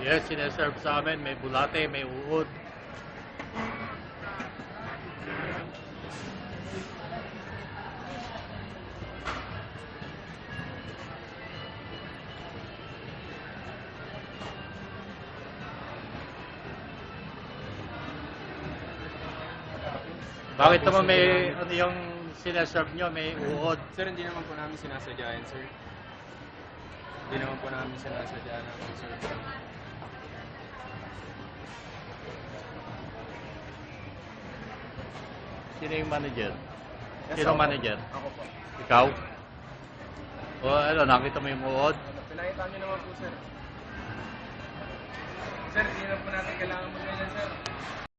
Yes, sineserve sa amin. May bulate, may uod. Bakit naman may ano yung sineserve nyo, may uod? Sir, hindi naman po namin sinasadya yan, sir. Hindi naman po namin sinasadya na sir. Sino yung manager? Yes, Sino ako. manager? Ako po. Ikaw? O ano, nakita mo yung uod? Pinakita niyo naman po, sir. Sir, hindi na po natin kailangan mo